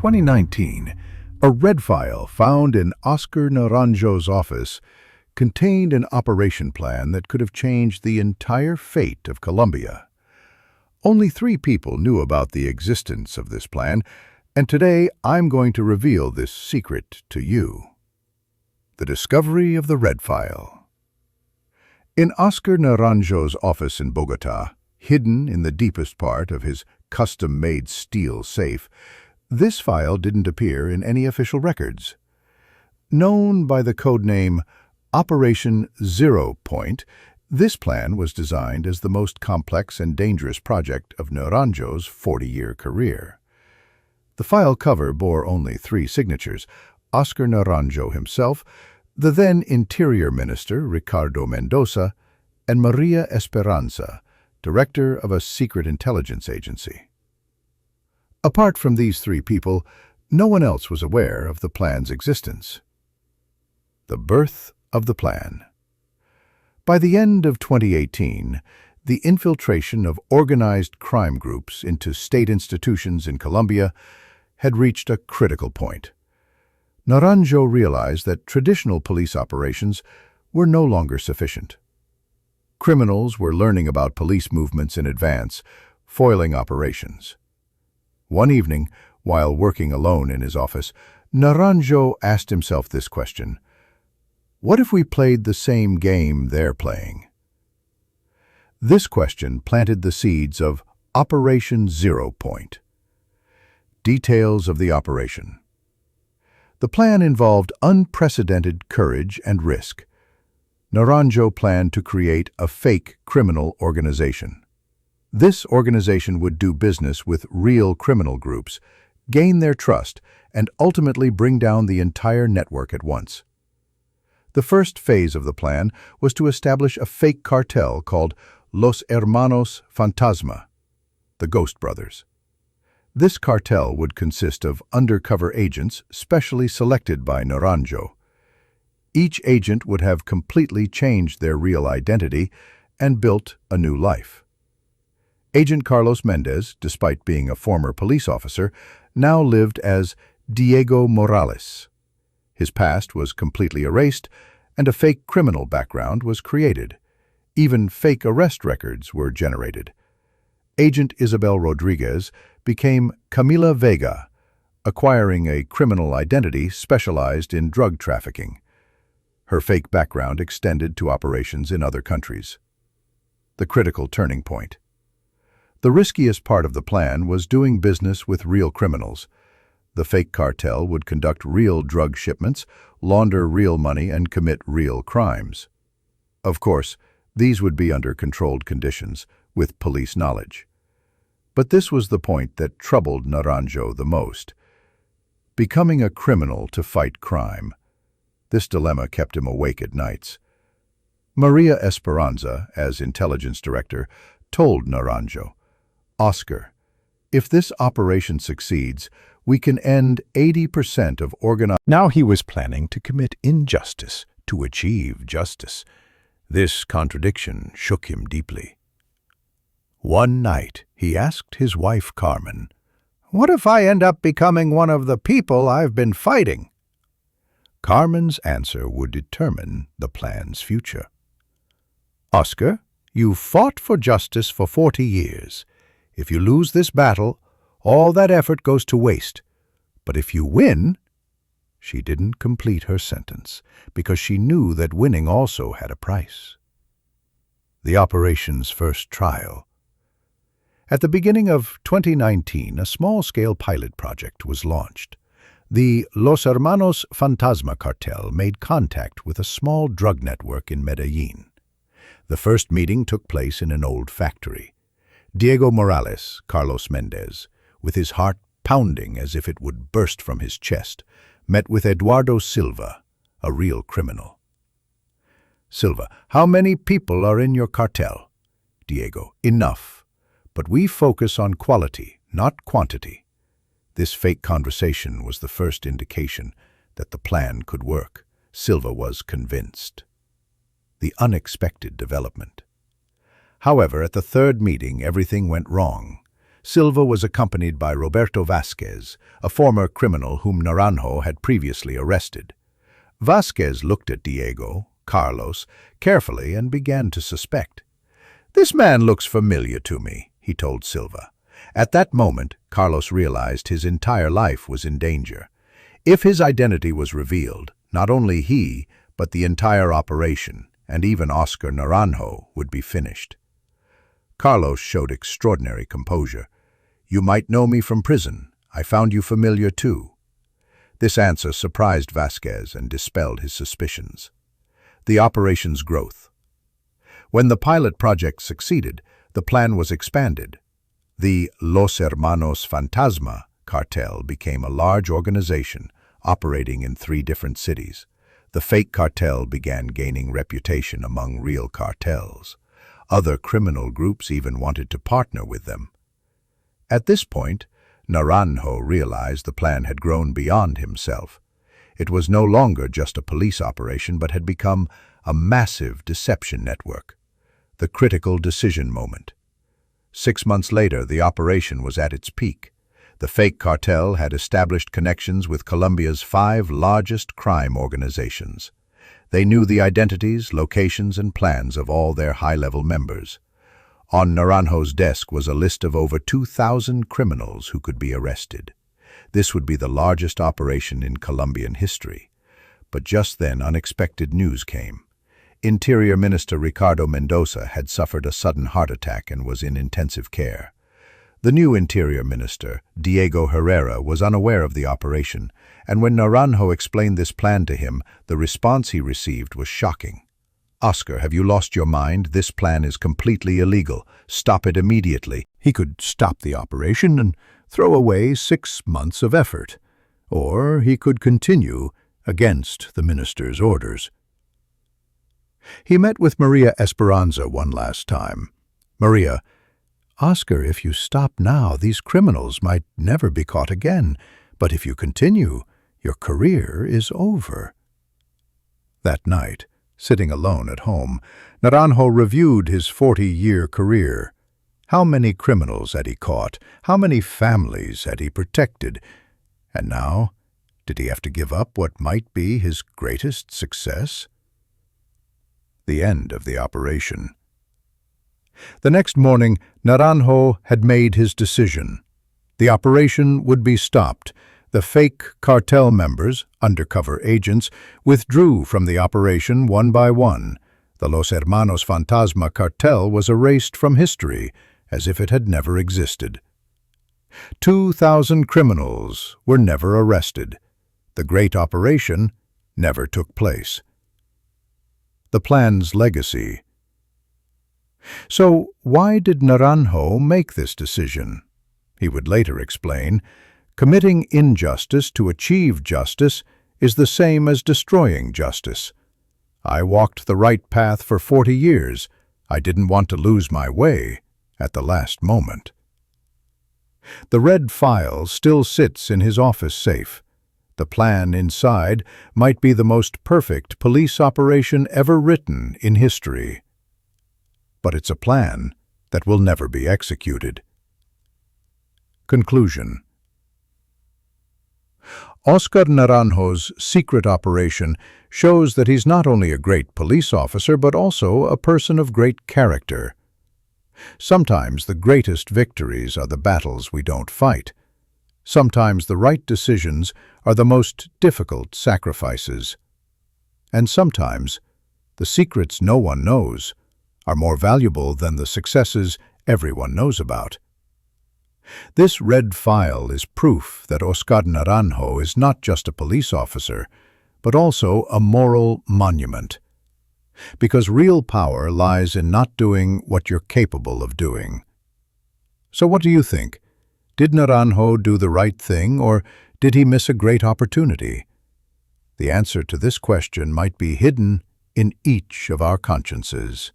2019, a red file found in Oscar Naranjo's office contained an operation plan that could have changed the entire fate of Colombia. Only 3 people knew about the existence of this plan, and today I'm going to reveal this secret to you. The discovery of the red file. In Oscar Naranjo's office in Bogota, hidden in the deepest part of his custom-made steel safe, this file didn't appear in any official records. Known by the codename Operation 0 Point, this plan was designed as the most complex and dangerous project of Naranjo's 40-year career. The file cover bore only 3 signatures: Oscar Naranjo himself, the then Interior Minister Ricardo Mendoza, and Maria Esperanza, director of a secret intelligence agency. Apart from these 3 people, no one else was aware of the plan's existence. The birth of the plan. By the end of 2018, the infiltration of organized crime groups into state institutions in Colombia had reached a critical point. Naranjo realized that traditional police operations were no longer sufficient. Criminals were learning about police movements in advance, foiling operations. One evening, while working alone in his office, Naranjo asked himself this question: what if we played the same game they're playing? This question planted the seeds of Operation 0 Point. Details of the operation. The plan involved unprecedented courage and risk. Naranjo planned to create a fake criminal organization. This organization would do business with real criminal groups, gain their trust, and ultimately bring down the entire network at once. The first phase of the plan was to establish a fake cartel called Los Hermanos Fantasma, the Ghost Brothers. This cartel would consist of undercover agents specially selected by Naranjo. Each agent would have completely changed their real identity and built a new life. Agent Carlos Mendez, despite being a former police officer, now lived as Diego Morales. His past was completely erased, and a fake criminal background was created. Even fake arrest records were generated. Agent Isabel Rodriguez became Camila Vega, acquiring a criminal identity specialized in drug trafficking. Her fake background extended to operations in other countries. The critical turning point. The riskiest part of the plan was doing business with real criminals. The fake cartel would conduct real drug shipments, launder real money, and commit real crimes. Of course, these would be under controlled conditions, with police knowledge. But this was the point that troubled Naranjo the most. Becoming a criminal to fight crime. This dilemma kept him awake at nights. Maria Esperanza, as intelligence director, told Naranjo, "Oscar, if this operation succeeds, we can end 80% of organized..." Now he was planning to commit injustice to achieve justice. This contradiction shook him deeply. One night, he asked his wife Carmen, "What if I end up becoming one of the people I've been fighting?" Carmen's answer would determine the plan's future. "Oscar, you've fought for justice for 40 years. If you lose this battle, all that effort goes to waste. But if you win..." She didn't complete her sentence because she knew that winning also had a price. The operation's first trial. At the beginning of 2019, a small-scale pilot project was launched. The Los Hermanos Fantasma cartel made contact with a small drug network in Medellin. The first meeting took place in an old factory. Diego Morales, Carlos Mendez, with his heart pounding as if it would burst from his chest, met with Eduardo Silva, a real criminal. "Silva, how many people are in your cartel?" Diego, "Enough. But we focus on quality, not quantity." This fake conversation was the first indication that the plan could work. Silva was convinced. The unexpected development. However, at the third meeting, everything went wrong. Silva was accompanied by Roberto Vasquez, a former criminal whom Naranjo had previously arrested. Vasquez looked at Diego, Carlos, carefully and began to suspect. "This man looks familiar to me," he told Silva. At that moment, Carlos realized his entire life was in danger. If his identity was revealed, not only he, but the entire operation, and even Oscar Naranjo, would be finished. Carlos showed extraordinary composure. "You might know me from prison. I found you familiar too." This answer surprised Vasquez and dispelled his suspicions. The operation's growth. When the pilot project succeeded, the plan was expanded. The Los Hermanos Fantasma cartel became a large organization operating in 3 different cities. The fake cartel began gaining reputation among real cartels. Other criminal groups even wanted to partner with them. At this point, Naranjo realized the plan had grown beyond himself. It was no longer just a police operation, but had become a massive deception network. The critical decision moment. 6 months later, the operation was at its peak. The fake cartel had established connections with Colombia's 5 largest crime organizations. They knew the identities, locations, and plans of all their high-level members. On Naranjo's desk was a list of over 2,000 criminals who could be arrested. This would be the largest operation in Colombian history. But just then, unexpected news came. Interior Minister Ricardo Mendoza had suffered a sudden heart attack and was in intensive care. The new Interior Minister, Diego Herrera, was unaware of the operation, and when Naranjo explained this plan to him, the response he received was shocking. "Oscar, have you lost your mind? This plan is completely illegal. Stop it immediately." He could stop the operation and throw away 6 months of effort, or he could continue against the minister's orders. He met with Maria Esperanza one last time. "Maria, Oscar, if you stop now, these criminals might never be caught again, but if you continue, your career is over." That night, sitting alone at home, Naranjo reviewed his 40-year career. How many criminals had he caught? How many families had he protected? And now, did he have to give up what might be his greatest success? The end of the operation. The next morning, Naranjo had made his decision. The operation would be stopped. The fake cartel members, undercover agents, withdrew from the operation one by one. The Los Hermanos Fantasma cartel was erased from history, as if it had never existed. 2,000 criminals were never arrested. The great operation never took place. The plan's legacy. So why did Naranjo make this decision? He would later explain, "Committing injustice to achieve justice is the same as destroying justice. I walked the right path for 40 years. I didn't want to lose my way at the last moment." The red file still sits in his office safe. The plan inside might be the most perfect police operation ever written in history. But it's a plan that will never be executed. Conclusion. Oscar Naranjo's secret operation shows that he's not only a great police officer, but also a person of great character. Sometimes the greatest victories are the battles we don't fight. Sometimes the right decisions are the most difficult sacrifices. And sometimes the secrets no one knows are more valuable than the successes everyone knows about. This red file is proof that Oscar Naranjo is not just a police officer, but also a moral monument. Because real power lies in not doing what you're capable of doing. So what do you think? Did Naranjo do the right thing, or did he miss a great opportunity? The answer to this question might be hidden in each of our consciences.